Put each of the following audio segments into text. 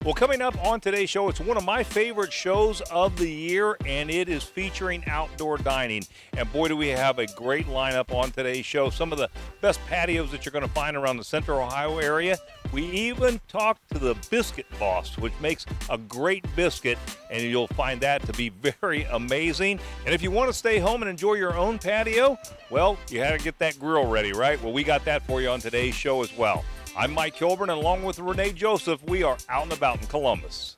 Well, coming up on today's show, it's one of my favorite shows of the year, and it is featuring outdoor dining. And boy, do we have a great lineup on today's show. Some of the best patios that you're going to find around the Central Ohio area. We even talked to the Biscuit Boss, which makes a great biscuit, and you'll find that to be very amazing. And if you want to stay home and enjoy your own patio, well, you had to get that grill ready, right? Well, we got that for you on today's show as well. I'm Mike Kilburn, and along with Renee Joseph, we are out and about in Columbus.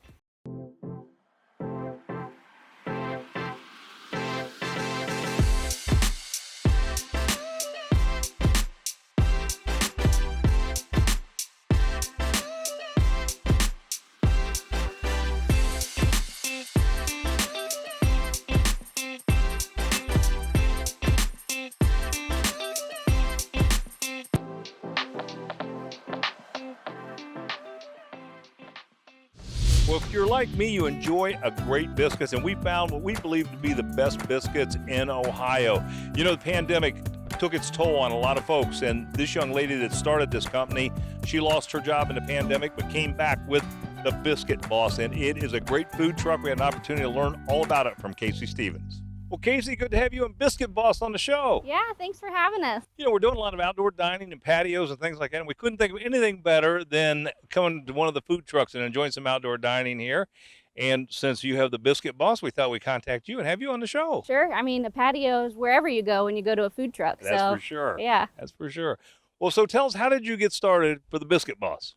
Well, if you're like me, you enjoy a great biscuits, and we found what we believe to be the best biscuits in Ohio. You know, the pandemic took its toll on a lot of folks, and this young lady that started this company, she lost her job in the pandemic, but came back with the Biscuit Boss, and it is a great food truck. We had an opportunity to learn all about it from Casey Stevens. Well, Casey, good to have you and Biscuit Boss on the show. Yeah, thanks for having us. You know, we're doing a lot of outdoor dining and patios and things like that, and we couldn't think of anything better than coming to one of the food trucks and enjoying some outdoor dining here. And since you have the Biscuit Boss, we thought we'd contact you and have you on the show. Sure. I mean, the patios wherever you go when you go to a food truck. That's for sure. Yeah. That's for sure. Well, so tell us, how did you get started for the Biscuit Boss?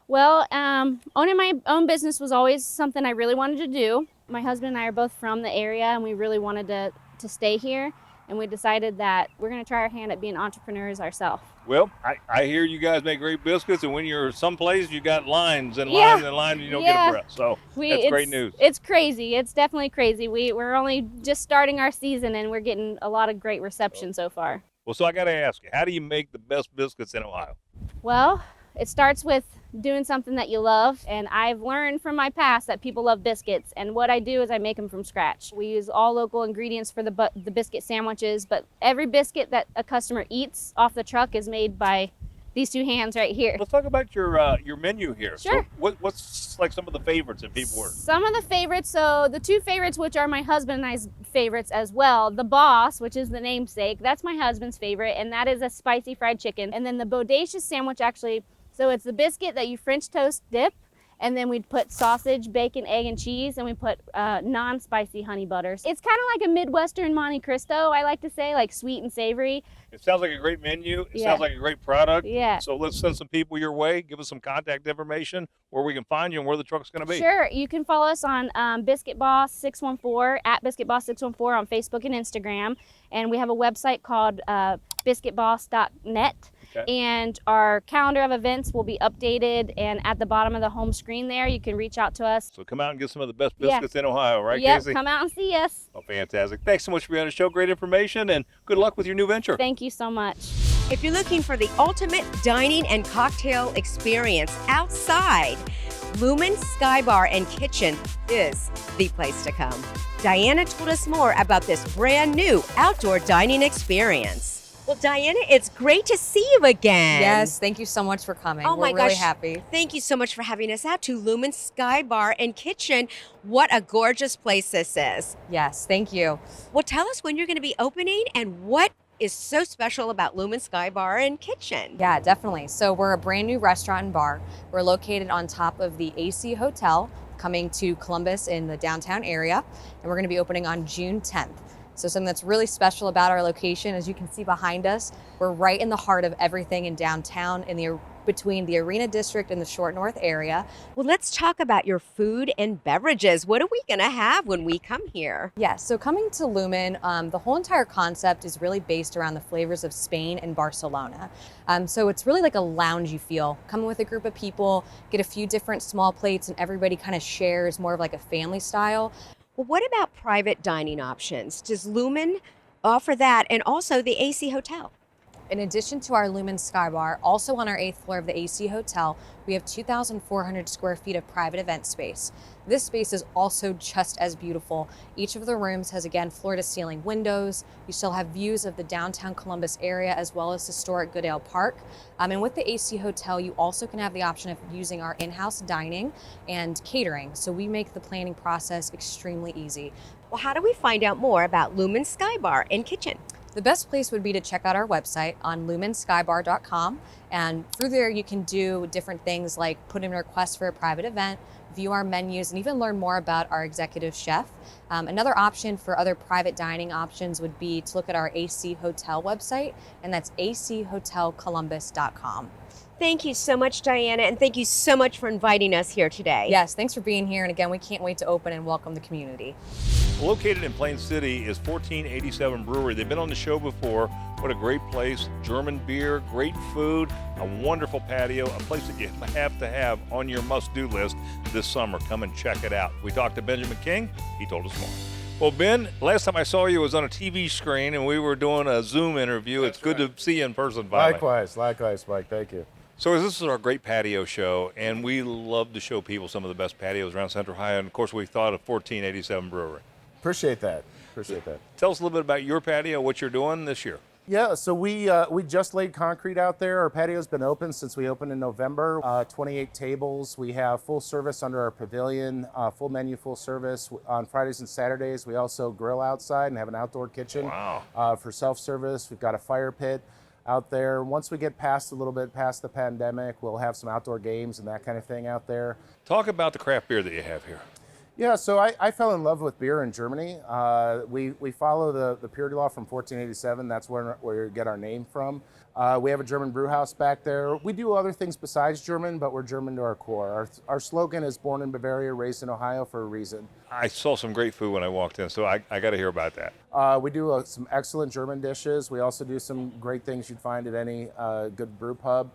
Well, owning my own business was always something I really wanted to do. My husband and I are both from the area, and we really wanted to stay here. And we decided that we're going to try our hand at being entrepreneurs ourselves. Well, I hear you guys make great biscuits, and when you're someplace, you got lines and lines and lines, and you don't get a breath. So that's great news. It's crazy. It's definitely crazy. We're only just starting our season, and we're getting a lot of great reception so far. Well, so I got to ask you, how do you make the best biscuits in Ohio? Well, it starts with doing something that you love, and I've learned from my past that people love biscuits, and what I do is I make them from scratch. We use all local ingredients for the biscuit sandwiches, but every biscuit that a customer eats off the truck is made by these two hands right here. Let's talk about your menu here. Sure. So what's like some of the favorites that people order? Some of the favorites, so the two favorites, which are my husband and I's favorites as well. The Boss, which is the namesake, that's my husband's favorite, and that is a spicy fried chicken. And then the Bodacious sandwich, actually, so it's the biscuit that you French toast dip, and then we'd put sausage, bacon, egg, and cheese, and we put non-spicy honey butters. It's kind of like a Midwestern Monte Cristo, I like to say, like sweet and savory. It sounds like a great menu. It sounds like a great product. Yeah. So let's send some people your way. Give us some contact information, where we can find you and where the truck's going to be. Sure. You can follow us on Biscuit Boss 614, at Biscuit Boss 614 on Facebook and Instagram. And we have a website called biscuitboss.net. Okay. And our calendar of events will be updated, and at the bottom of the home screen there, you can reach out to us. So come out and get some of the best biscuits in Ohio, right, Casey? Come out and see us. Oh, fantastic. Thanks so much for being on the show. Great information, and good luck with your new venture. Thank you so much. If you're looking for the ultimate dining and cocktail experience outside, Lumen Sky Bar and Kitchen is the place to come. Diana told us more about this brand new outdoor dining experience. Well, Diana, it's great to see you again. Yes, thank you so much for coming. Oh my We're really gosh. happy. Thank you so much for having us out to Lumen Sky Bar and Kitchen. What a gorgeous place this is. Yes, thank you. Well, tell us when you're going to be opening and what is so special about Lumen Sky Bar and Kitchen. Yeah, definitely. So we're a brand new restaurant and bar. We're located on top of the AC Hotel, coming to Columbus in the downtown area, and we're going to be opening on June 10th. So something that's really special about our location, as you can see behind us, we're right in the heart of everything in downtown, between the Arena District and the Short North area. Well, let's talk about your food and beverages. What are we going to have when we come here? Yeah, so coming to Lumen, the whole entire concept is really based around the flavors of Spain and Barcelona. So it's really like a loungy feel. Coming with a group of people, get a few different small plates, and everybody kind of shares, more of like a family style. Well, what about private dining options? Does Lumen offer that, and also the AC Hotel? In addition to our Lumen Sky Bar, also on our 8th floor of the AC Hotel, we have 2,400 square feet of private event space. This space is also just as beautiful. Each of the rooms has, again, floor-to-ceiling windows. You still have views of the downtown Columbus area as well as historic Goodale Park. And with the AC Hotel, you also can have the option of using our in-house dining and catering. So we make the planning process extremely easy. Well, how do we find out more about Lumen Sky Bar and Kitchen? The best place would be to check out our website on lumenskybar.com, and through there you can do different things like put in requests for a private event, view our menus, and even learn more about our executive chef. Another option for other private dining options would be to look at our AC Hotel website, and that's achotelcolumbus.com. Thank you so much, Diana, and thank you so much for inviting us here today. Yes, thanks for being here, and again, we can't wait to open and welcome the community. Located in Plain City is 1487 Brewery. They've been on the show before. What a great place. German beer, great food, a wonderful patio, a place that you have to have on your must-do list this summer. Come and check it out. We talked to Benjamin King. He told us more. Well, Ben, last time I saw you was on a TV screen, and we were doing a Zoom interview. It's good to see you in person, finally. Likewise, Mike. Thank you. So this is our great patio show, and we love to show people some of the best patios around Central Ohio, and of course we thought of 1487 Brewery. Appreciate that. Tell us a little bit about your patio, what you're doing this year. Yeah, so we just laid concrete out there. Our patio's been open since we opened in November. 28 tables. We have full service under our pavilion, full menu, full service. On Fridays and Saturdays, we also grill outside and have an outdoor kitchen. Wow. For self-service. We've got a fire pit out there. Once we get a little bit past the pandemic, we'll have some outdoor games and that kind of thing out there. Talk about the craft beer that you have here. Yeah, so I fell in love with beer in Germany. We follow the purity law from 1487. That's where we get our name from. We have a German brew house back there. We do other things besides German, but we're German to our core. Our slogan is born in Bavaria, raised in Ohio for a reason. I saw some great food when I walked in, so I got to hear about that. We do some excellent German dishes. We also do some great things you'd find at any good brew pub.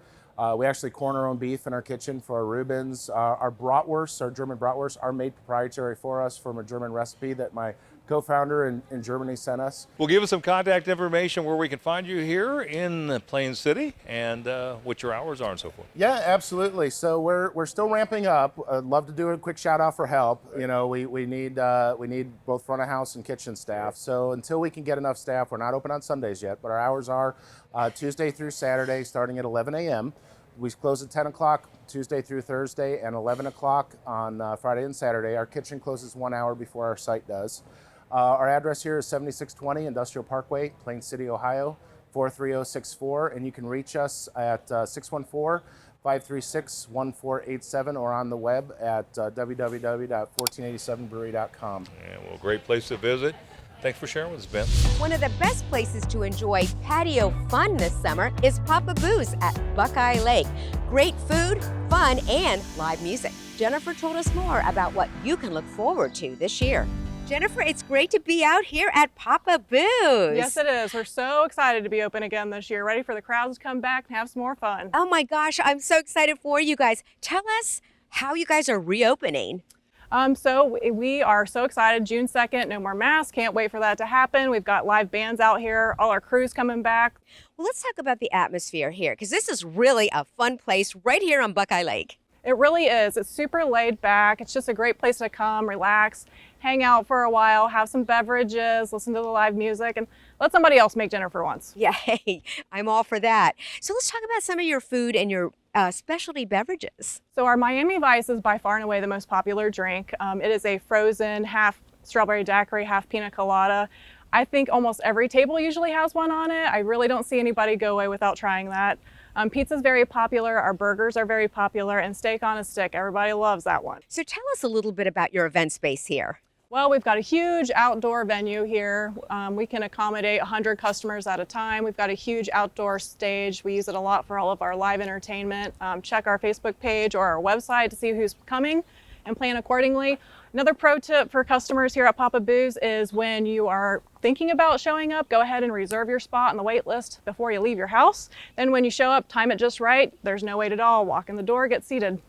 We actually corn our own beef in our kitchen for our Reubens. Our bratwursts, our German bratwursts, are made proprietary for us from a German recipe that my co-founder in Germany sent us. Well, give us some contact information where we can find you here in Plain City and what your hours are and so forth. Yeah, absolutely. So we're still ramping up. I'd love to do a quick shout out for help. You know, we need both front of house and kitchen staff. So until we can get enough staff, we're not open on Sundays yet, but our hours are Tuesday through Saturday starting at 11 a.m. We close at 10 o'clock Tuesday through Thursday and 11 o'clock on Friday and Saturday. Our kitchen closes 1 hour before our site does. Our address here is 7620 Industrial Parkway, Plain City, Ohio, 43064, and you can reach us at 614-536-1487 or on the web at www.1487brewery.com. Yeah, well, great place to visit. Thanks for sharing with us, Ben. One of the best places to enjoy patio fun this summer is Papa Boo's at Buckeye Lake. Great food, fun, and live music. Jennifer told us more about what you can look forward to this year. Jennifer, it's great to be out here at Papa Boo's. Yes, it is. We're so excited to be open again this year. Ready for the crowds to come back and have some more fun. Oh my gosh, I'm so excited for you guys. Tell us how you guys are reopening. So we are so excited. June 2nd, no more masks. Can't wait for that to happen. We've got live bands out here. All our crews coming back. Well, let's talk about the atmosphere here, because this is really a fun place right here on Buckeye Lake. It really is. It's super laid back. It's just a great place to come, relax, hang out for a while, have some beverages, listen to the live music, and let somebody else make dinner for once. Yeah, hey, I'm all for that. So let's talk about some of your food and your specialty beverages. So our Miami Vice is by far and away the most popular drink. It is a frozen half strawberry daiquiri, half pina colada. I think almost every table usually has one on it. I really don't see anybody go away without trying that. Pizza is very popular, our burgers are very popular, and steak on a stick. Everybody loves that one. So tell us a little bit about your event space here. Well, we've got a huge outdoor venue here. We can accommodate 100 customers at a time. We've got a huge outdoor stage. We use it a lot for all of our live entertainment. Check our Facebook page or our website to see who's coming and plan accordingly. Another pro tip for customers here at Papa Boo's is when you are thinking about showing up, go ahead and reserve your spot on the wait list before you leave your house. Then when you show up, time it just right. There's no wait at all. Walk in the door, get seated.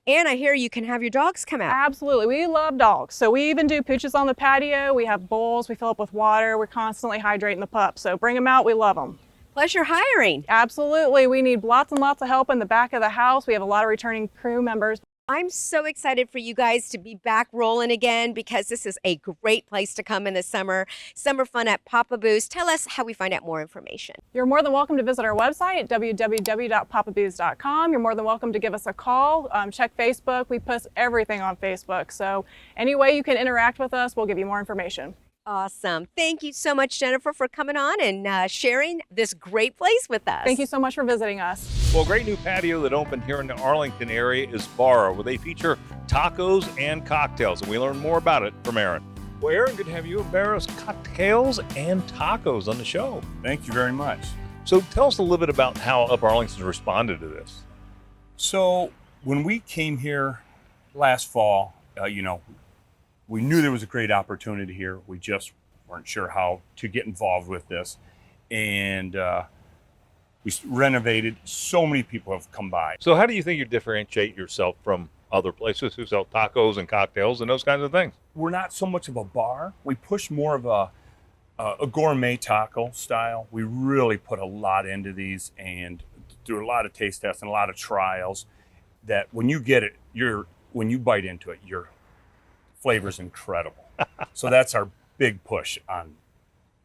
And I hear you can have your dogs come out. Absolutely. We love dogs. So we even do pooches on the patio. We have bowls. We fill up with water. We're constantly hydrating the pups. So bring them out. We love them. Plus, you're hiring. Absolutely. We need lots and lots of help in the back of the house. We have a lot of returning crew members. I'm so excited for you guys to be back rolling again because this is a great place to come in the summer. Summer fun at Papa Boo's. Tell us how we find out more information. You're more than welcome to visit our website at www.papabooze.com. You're more than welcome to give us a call. Check Facebook. We post everything on Facebook. So any way you can interact with us, we'll give you more information. Awesome. Thank you so much, Jennifer, for coming on and sharing this great place with us. Thank you so much for visiting us. Well, a great new patio that opened here in the Arlington area is Barrow, where they feature tacos and cocktails, and we learn more about it from Aaron. Well, Aaron, good to have you at Barrow's Cocktails and Tacos on the show. Thank you very much. So tell us a little bit about how Up Arlington responded to this. So when we came here last fall, we knew there was a great opportunity here. We just weren't sure how to get involved with this. And we renovated. So many people have come by. So how do you think you differentiate yourself from other places who sell tacos and cocktails and those kinds of things? We're not so much of a bar. We push more of a gourmet taco style. We really put a lot into these and do a lot of taste tests and a lot of trials that when you get it, when you bite into it, your flavor's incredible. So that's our big push on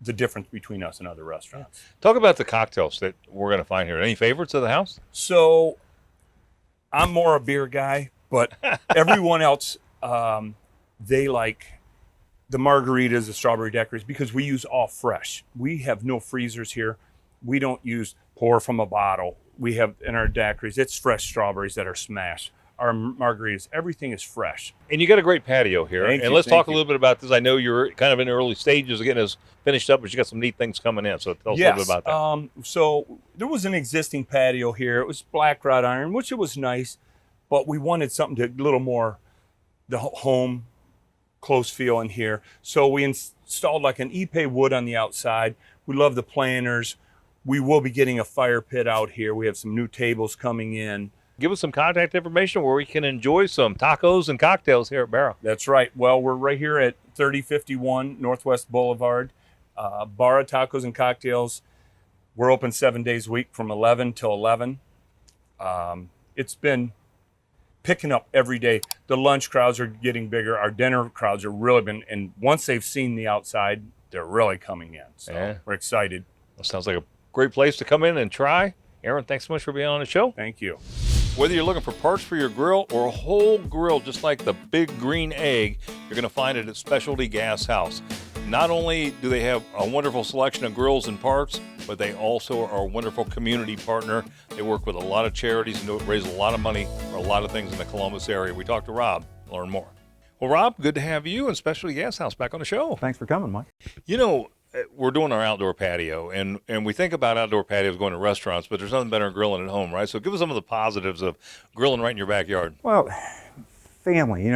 the difference between us and other restaurants. Talk about the cocktails that we're going to find here. Any favorites of the house? So I'm more a beer guy, but everyone else, they like the margaritas, the strawberry daiquiris, because we use all fresh. We have no freezers here. We don't use pour from a bottle. We have in our daiquiris, it's fresh strawberries that are smashed. Our margaritas, everything is fresh. And you got a great patio here. Thank and you, let's thank talk a little bit about this. I know you're kind of in the early stages of getting this finished up, but you got some neat things coming in. So tell us a little bit about that. So there was an existing patio here. It was black wrought iron, which it was nice, but we wanted something to a little more the home close feel in here. So we installed like an Ipe wood on the outside. We love the planters. We will be getting a fire pit out here. We have some new tables coming in. Give us some contact information where we can enjoy some tacos and cocktails here at Barrow. That's right. Well, we're right here at 3051 Northwest Boulevard. Barrow Tacos and Cocktails. We're open 7 days a week from 11 till 11. It's been picking up every day. The lunch crowds are getting bigger. Our dinner crowds are really been, and once they've seen the outside, they're really coming in. So we're excited. That sounds like a great place to come in and try. Aaron, thanks so much for being on the show. Thank you. Whether you're looking for parts for your grill or a whole grill just like the Big Green Egg, you're going to find it at Specialty Gas House. Not only do they have a wonderful selection of grills and parts, but they also are a wonderful community partner. They work with a lot of charities and raise a lot of money for a lot of things in the Columbus area. We talked to Rob to learn more. Well, Rob, good to have you and Specialty Gas House back on the show. Thanks for coming, Mike. You know, we're doing our outdoor patio, and we think about outdoor patios going to restaurants, but there's nothing better than grilling at home, right? So give us some of the positives of grilling right in your backyard. Well, family,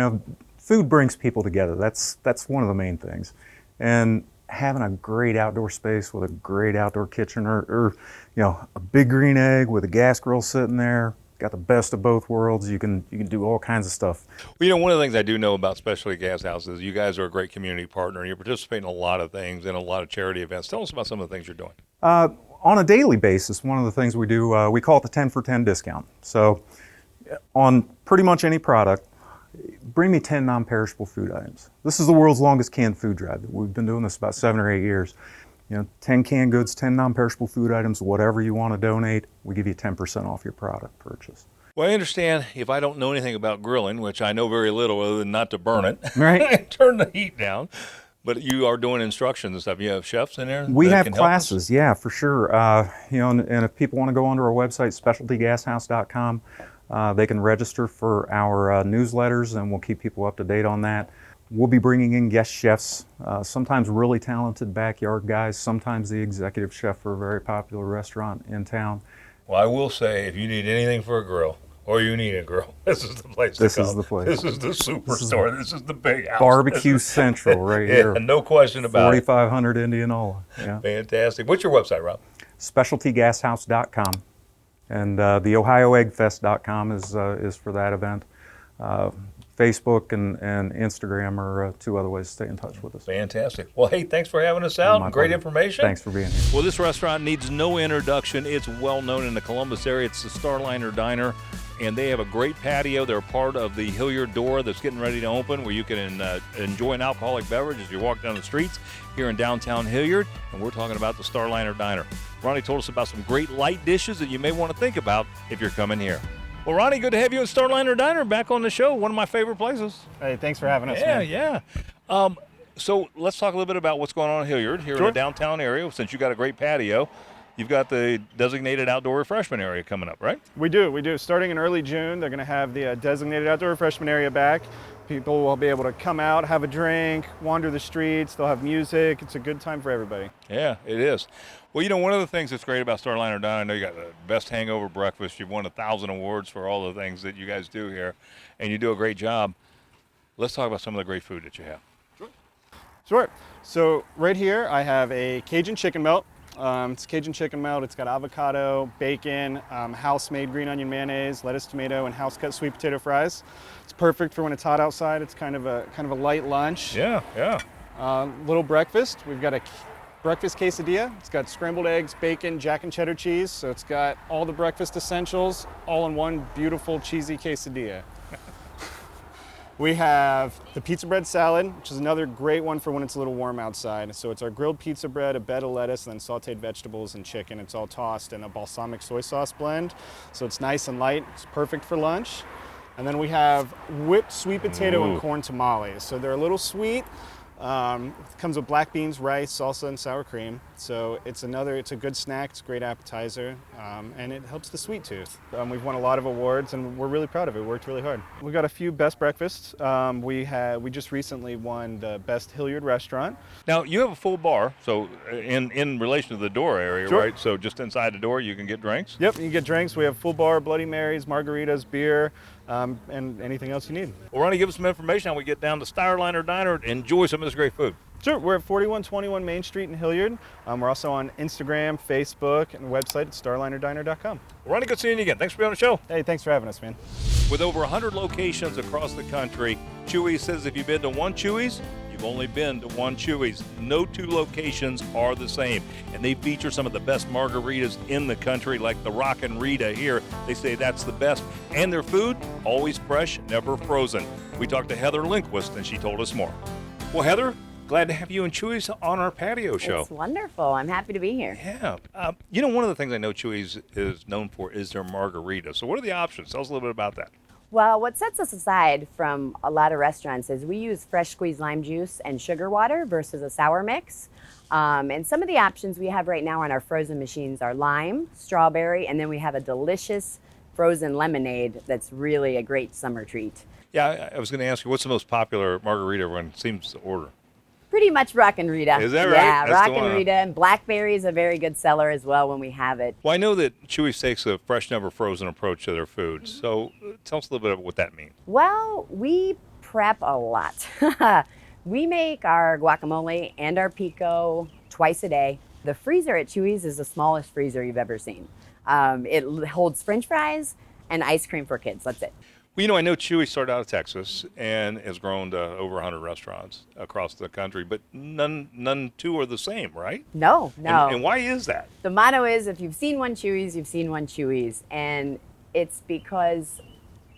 food brings people together. That's one of the main things. And having a great outdoor space with a great outdoor kitchen or a Big Green Egg with a gas grill sitting there, got the best of both worlds. You can do all kinds of stuff. Well, one of the things I do know about Specialty Gas House is you guys are a great community partner, and you participate in a lot of things and a lot of charity events. Tell us about some of the things you're doing. On a daily basis, one of the things we do, we call it the 10 for 10 discount. So on pretty much any product, bring me 10 non-perishable food items. This is the world's longest canned food drive. We've been doing this about 7 or 8 years. 10 canned goods, 10 non-perishable food items, whatever you want to donate, we give you 10% off your product purchase. Well, I understand if I don't know anything about grilling, which I know very little other than not to burn it, right? Turn the heat down. But you are doing instructions and stuff. You have chefs in there? We have classes, yeah, for sure. And if people want to go onto our website, specialtygashouse.com, they can register for our newsletters, and we'll keep people up to date on that. We'll be bringing in guest chefs, sometimes really talented backyard guys, sometimes the executive chef for a very popular restaurant in town. Well, I will say, if you need anything for a grill, or you need a grill, this is the place to come. This is the place. This is the superstore. This is the big house. Barbecue Central right here. No question about it. 4500 Indianola. Yeah. Fantastic. What's your website, Rob? SpecialtyGasHouse.com. And the OhioEggFest.com is for that event. Facebook and Instagram are two other ways to stay in touch with us. Fantastic. Well, hey, thanks for having us out. My Great pleasure. information. Thanks for being here. Well, this restaurant needs no introduction. It's well known in the Columbus area. It's the Starlight Diner, and they have a great patio. They're part of the Hilliard Door that's getting ready to open, where you can enjoy an alcoholic beverage as you walk down the streets here in downtown Hilliard. And we're talking about the Starlight Diner. Ronnie told us about some great light dishes that you may want to think about if you're coming here. Well, Ronnie, good to have you in Starlight Diner back on the show. One of my favorite places. Hey, thanks for having us, man. Yeah. So let's talk a little bit about what's going on in Hilliard, here in the downtown area. Since you got a great patio, you've got the designated outdoor refreshment area coming up, right? We do. Starting in early June, they're going to have the designated outdoor refreshment area back. People will be able to come out, have a drink, wander the streets. They'll have music. It's a good time for everybody. Yeah, it is. Well, you know, one of the things that's great about Starlight Diner, I know you got the best hangover breakfast. You've won 1,000 awards for all the things that you guys do here, and you do a great job. Let's talk about some of the great food that you have. Sure. So right here, I have a Cajun chicken melt. It's Cajun chicken melt. It's got avocado, bacon, house-made green onion mayonnaise, lettuce, tomato, and house-cut sweet potato fries. It's perfect for when it's hot outside. It's kind of a light lunch. Yeah. Little breakfast. We've got a breakfast quesadilla. It's got scrambled eggs, bacon, jack and cheddar cheese. So it's got all the breakfast essentials all in one beautiful cheesy quesadilla. We have the pizza bread salad, which is another great one for when it's a little warm outside. So it's our grilled pizza bread, a bed of lettuce, and then sauteed vegetables and chicken. It's all tossed in a balsamic soy sauce blend. So it's nice and light. It's perfect for lunch. And then we have whipped sweet potato and corn tamales. So they're a little sweet. It comes with black beans, rice, salsa, and sour cream. So it's a good snack, it's a great appetizer, and it helps the sweet tooth. We've won a lot of awards, and we're really proud of it. We worked really hard. We've got a few best breakfasts. We just recently won the best Hilliard restaurant. Now, you have a full bar, so in relation to the door area, Sure. right? So just inside the door, you can get drinks? Yep, you can get drinks. We have full bar, Bloody Marys, margaritas, beer, and anything else you need. Well, Ronnie, give us some information how we get down to Starlight Diner and enjoy some of this great food. Sure, we're at 4121 Main Street in Hilliard. We're also on Instagram, Facebook, and the website at starlightdiner.com. Well, Ronnie, good seeing you again. Thanks for being on the show. Hey, thanks for having us, man. With over 100 locations across the country, Chewies says if you've been to one Chewies, you've only been to one Chewies. No two locations are the same. And they feature some of the best margaritas in the country, like the Rockin' Rita here. They say that's the best. And their food, always fresh, never frozen. We talked to Heather Lindquist, and she told us more. Well, Heather, glad to have you and Chewies on our patio show. It's wonderful. I'm happy to be here. Yeah. You know, one of the things I know Chewies is known for is their margarita. So what are the options? Tell us a little bit about that. Well, what sets us aside from a lot of restaurants is we use fresh squeezed lime juice and sugar water versus a sour mix. And some of the options we have right now on our frozen machines are lime, strawberry, and then we have a delicious frozen lemonade that's really a great summer treat. Yeah, I was going to ask you, what's the most popular margarita everyone seems to order? Pretty much Rockin' Rita. Is that right? Yeah, That's the Rockin' one. Rita. And blackberry is a very good seller as well when we have it. Well, I know that Chewies takes a fresh, never frozen approach to their food. So tell us a little bit about what that means. Well, we prep a lot. We make our guacamole and our pico twice a day. The freezer at Chewies is the smallest freezer you've ever seen. It holds French fries and ice cream for kids. That's it. Well, you know, I know Chewies started out of Texas and has grown to over 100 restaurants across the country, but none two are the same, right? No. And why is that? The motto is, if you've seen one Chewies, you've seen one Chewies. And it's because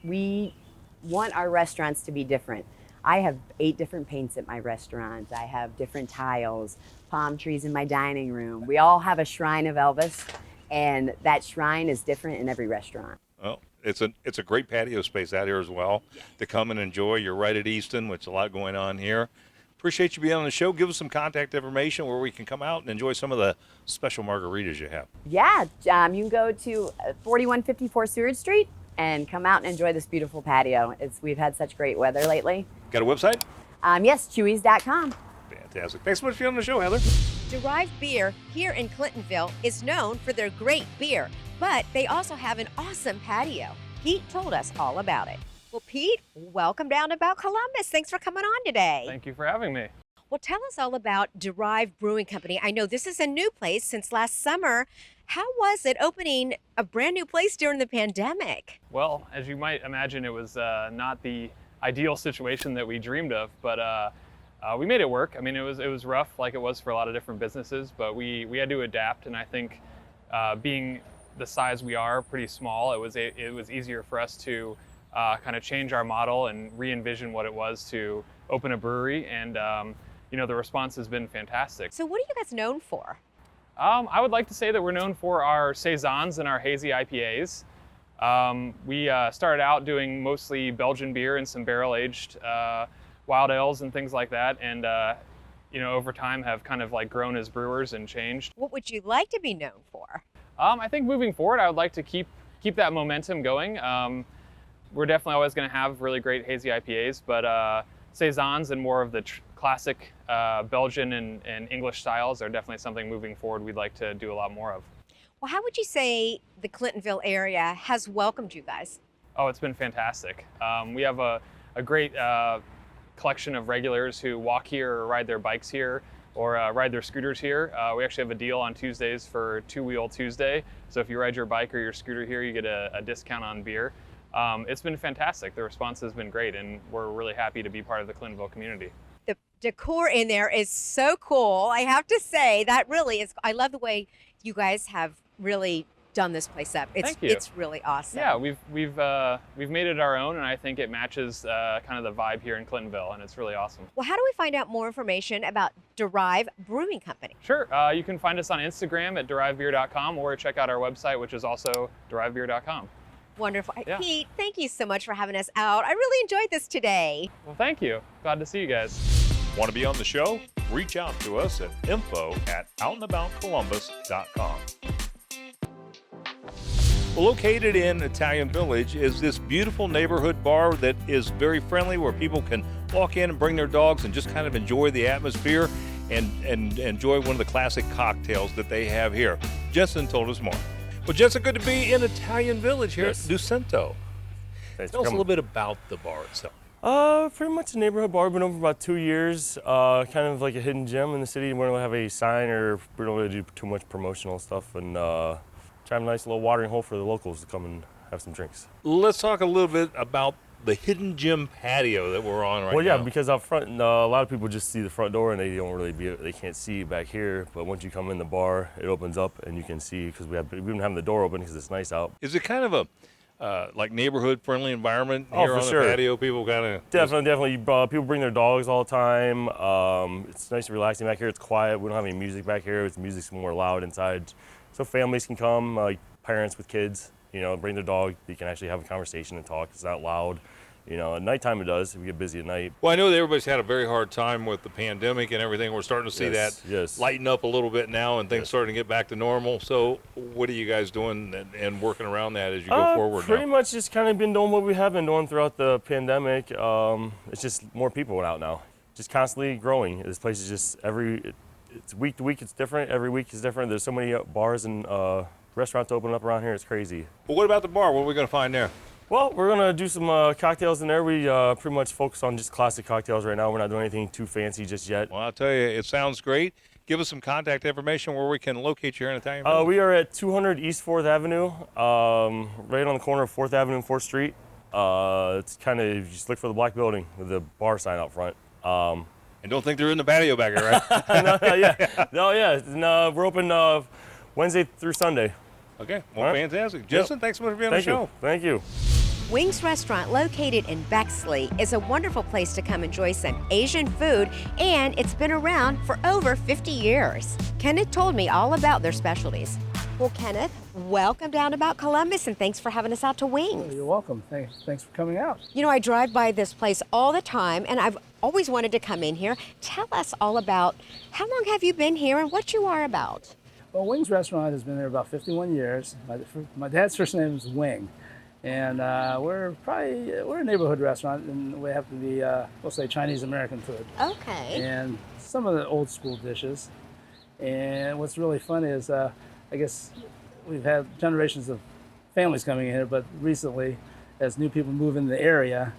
we want our restaurants to be different. I have 8 different paints at my restaurant. I have different tiles, palm trees in my dining room. We all have a shrine of Elvis, and that shrine is different in every restaurant. Well, it's a great patio space out here as well to come and enjoy. You're right at Easton, which is a lot going on here. Appreciate you being on the show. Give us some contact information where we can come out and enjoy some of the special margaritas you have. Yeah, you can go to 4154 Seward Street and come out and enjoy this beautiful patio. We've had such great weather lately. Got a website? Yes, Chewies.com. Fantastic. Thanks so much for being on the show, Heather. Derived Beer here in Clintonville is known for their great beer, but they also have an awesome patio. Pete told us all about it. Well, Pete, welcome down to About Columbus. Thanks for coming on today. Thank you for having me. Well, tell us all about Derived Brewing Company. I know this is a new place since last summer. How was it opening a brand new place during the pandemic? Well, as you might imagine, it was not the ideal situation that we dreamed of, but we made it work. I mean, it was rough, like it was for a lot of different businesses, but we had to adapt, and I think being the size we are, pretty small, it was easier for us to kind of change our model and re-envision what it was to open a brewery, and you know, the response has been fantastic. So what are you guys known for? I would like to say that we're known for our saisons and our hazy IPAs. We started out doing mostly Belgian beer and some barrel-aged wild ales and things like that, and you know, over time have kind of like grown as brewers and changed. What would you like to be known for? I think moving forward, I would like to keep that momentum going. We're definitely always going to have really great hazy IPAs, but saisons and more of the classic Belgian and English styles are definitely something moving forward we'd like to do a lot more of. Well, how would you say the Clintonville area has welcomed you guys? Oh, it's been fantastic. We have a great collection of regulars who walk here or ride their bikes here or ride their scooters here. We actually have a deal on Tuesdays for Two-Wheel Tuesday. So if you ride your bike or your scooter here, you get a discount on beer. It's been fantastic. The response has been great, and we're really happy to be part of the Clintonville community. The decor in there is so cool. I have to say that really is, I love the way you guys have really done this place up. Thank you. It's really awesome. Yeah, we've made it our own, and I think it matches kind of the vibe here in Clintonville, and it's really awesome. Well, how do we find out more information about Derived Brewing Company? Sure, you can find us on Instagram at derivedbeer.com or check out our website, which is also derivedbeer.com. Wonderful. Yeah. Pete, thank you so much for having us out. I really enjoyed this today. Well, thank you. Glad to see you guys. Want to be on the show? Reach out to us at info@outandaboutcolumbus.com. Well, located in Italian Village is this beautiful neighborhood bar that is very friendly, where people can walk in and bring their dogs and just kind of enjoy the atmosphere and enjoy one of the classic cocktails that they have here. Jensen told us more. Well, Jensen, good to be in Italian Village here at Ducento. Tell us a little bit about the bar itself. Pretty much a neighborhood bar. Been open for about 2 years. Kind of like a hidden gem in the city. We don't really have a sign, or we don't really do too much promotional stuff, and try to have a nice little watering hole for the locals to come and have some drinks. Let's talk a little bit about the hidden gem patio that we're on right now. Well, yeah, because out front, a lot of people just see the front door and they don't really they can't see back here. But once you come in the bar, it opens up and you can see, because we've been having the door open because it's nice out. Is it kind of a like neighborhood friendly environment here for on sure. the patio? People kind of definitely. People bring their dogs all the time. It's nice and relaxing back here. It's quiet. We don't have any music back here. The music's more loud inside, so families can come, like parents with kids. You know, bring their dog. You can actually have a conversation and talk. It's not loud. You know, at nighttime it does. We get busy at night. Well, I know that everybody's had a very hard time with the pandemic and everything. We're starting to see that lighten up a little bit now, and things starting to get back to normal. So what are you guys doing and working around that as you go forward Pretty now? much just kind of been doing what we have been doing throughout the pandemic. It's just more people out now. Just constantly growing. This place is just it's week to week it's different. Every week is different. There's so many bars and restaurants opening up around here. It's crazy. Well, what about the bar? What are we going to find there? Well, we're going to do some cocktails in there. We pretty much focus on just classic cocktails right now. We're not doing anything too fancy just yet. Well, I'll tell you, it sounds great. Give us some contact information where we can locate you here in Italian Village. We are at 200 East 4th Avenue, right on the corner of 4th Avenue and 4th Street. It's kind of, you just look for the black building with the bar sign out front. And don't think they're in the patio back there, right? No, we're open Wednesday through Sunday. Okay, well, fantastic. Jensen, thanks so much for being on the show. Thank you. Wings Restaurant, located in Bexley, is a wonderful place to come enjoy some Asian food, and it's been around for over 50 years. Kenneth told me all about their specialties. Well, Kenneth, welcome down about Columbus, and thanks for having us out to Wings. You're welcome. Thanks for coming out. You know, I drive by this place all the time, and I've always wanted to come in here. Tell us all about, how long have you been here and what you are about? Well, Wings Restaurant has been there about 51 years. My dad's first name is Wing. And we're a neighborhood restaurant, and we have to be, we'll say, Chinese-American food. Okay. And some of the old school dishes. And what's really fun is, I guess we've had generations of families coming in here, but recently, as new people move in the area,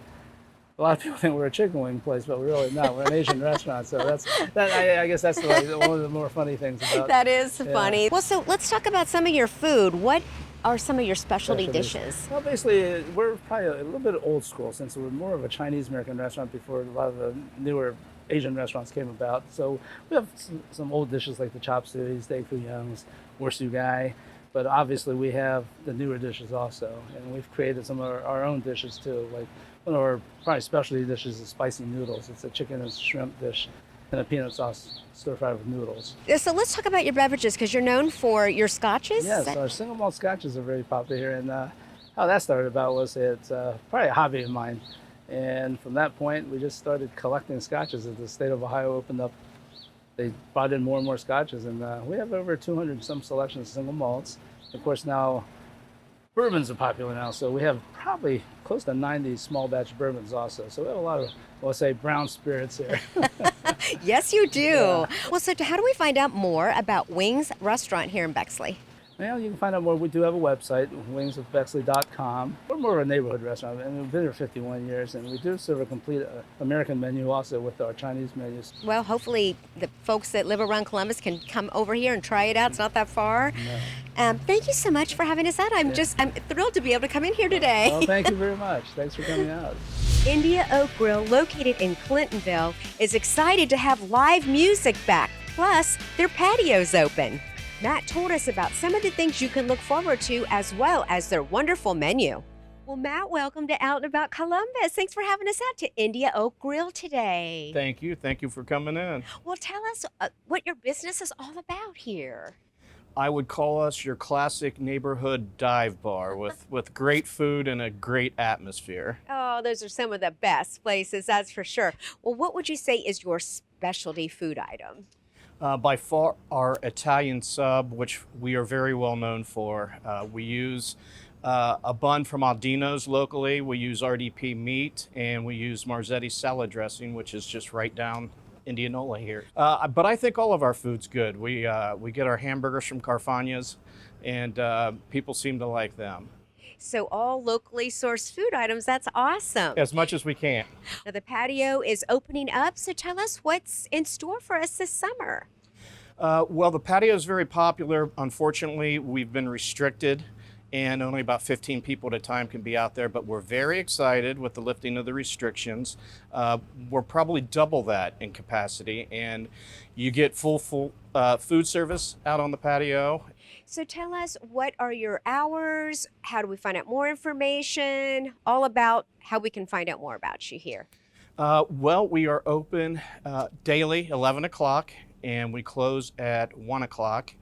a lot of people think we're a chicken wing place, but we're really not. We're an Asian restaurant, so I guess that's one of the more funny things about it. That is funny. Well, so let's talk about some of your food. What are some of your specialty Specialties. dishes? Well, basically, we're probably a little bit old school since we're more of a Chinese American restaurant before a lot of the newer Asian restaurants came about. So we have some old dishes like the chop suey, steak foo youngs, worshu gai. But obviously, we have the newer dishes also. And we've created some of our own dishes too. Like one of our probably specialty dishes is spicy noodles. It's a chicken and shrimp dish and a peanut sauce stir-fried with noodles. So let's talk about your beverages, because you're known for your scotches. Yes, our single malt scotches are very popular here. And how that started about was it's probably a hobby of mine. And from that point, we just started collecting scotches as the state of Ohio opened up. They brought in more and more scotches, and we have over 200 some selections of single malts. Of course, now bourbons are popular now, so we have probably close to 90 small batch bourbons also. So we have a lot of, let's say, brown spirits here. Yes, you do. Yeah. Well, so how do we find out more about Wings Restaurant here in Bexley? Well, you can find out more. We do have a website, wingsofbexley.com. We're more of a neighborhood restaurant, and we've been here 51 years, and we do serve a complete American menu also with our Chinese menus. Well, hopefully the folks that live around Columbus can come over here and try it out. It's not that far. No. Thank you so much for having us out. I'm thrilled to be able to come in here today. Well, thank you very much. Thanks for coming out. India Oak Grill, located in Clintonville, is excited to have live music back. Plus, their patio's open. Matt told us about some of the things you can look forward to, as well as their wonderful menu. Well, Matt, welcome to Out and About Columbus. Thanks for having us out to India Oak Grill today. Thank you. Thank you for coming in. Well, tell us what your business is all about here. I would call us your classic neighborhood dive bar with great food and a great atmosphere. Oh, those are some of the best places, that's for sure. Well, what would you say is your specialty food item? By far, our Italian sub, which we are very well known for. We use a bun from Aldino's locally. We use RDP meat, and we use Marzetti salad dressing, which is just right down Indianola here. But I think all of our food's good. We get our hamburgers from Carfagna's, and people seem to like them. So all locally sourced food items, that's awesome. As much as we can. Now the patio is opening up, so tell us what's in store for us this summer. Well, the patio is very popular. Unfortunately, we've been restricted, and only about 15 people at a time can be out there, but we're very excited with the lifting of the restrictions. We're probably double that in capacity, and you get full food service out on the patio. So tell us, what are your hours? How do we find out more information? All about how we can find out more about you here. Well, we are open daily, 11 o'clock, and we close at 1 o'clock,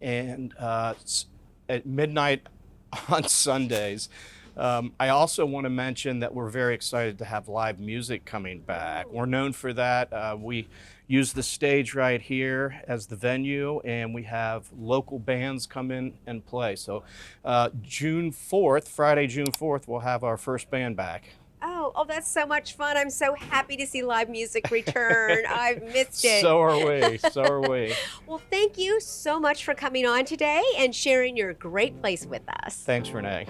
and at midnight on Sundays. I also want to mention that we're very excited to have live music coming back. We're known for that. We use the stage right here as the venue, and we have local bands come in and play. So June 4th, Friday, June 4th, we'll have our first band back. Oh, that's so much fun. I'm so happy to see live music return. I've missed it. So are we, so are we. Well, thank you so much for coming on today and sharing your great place with us. Thanks, Renee.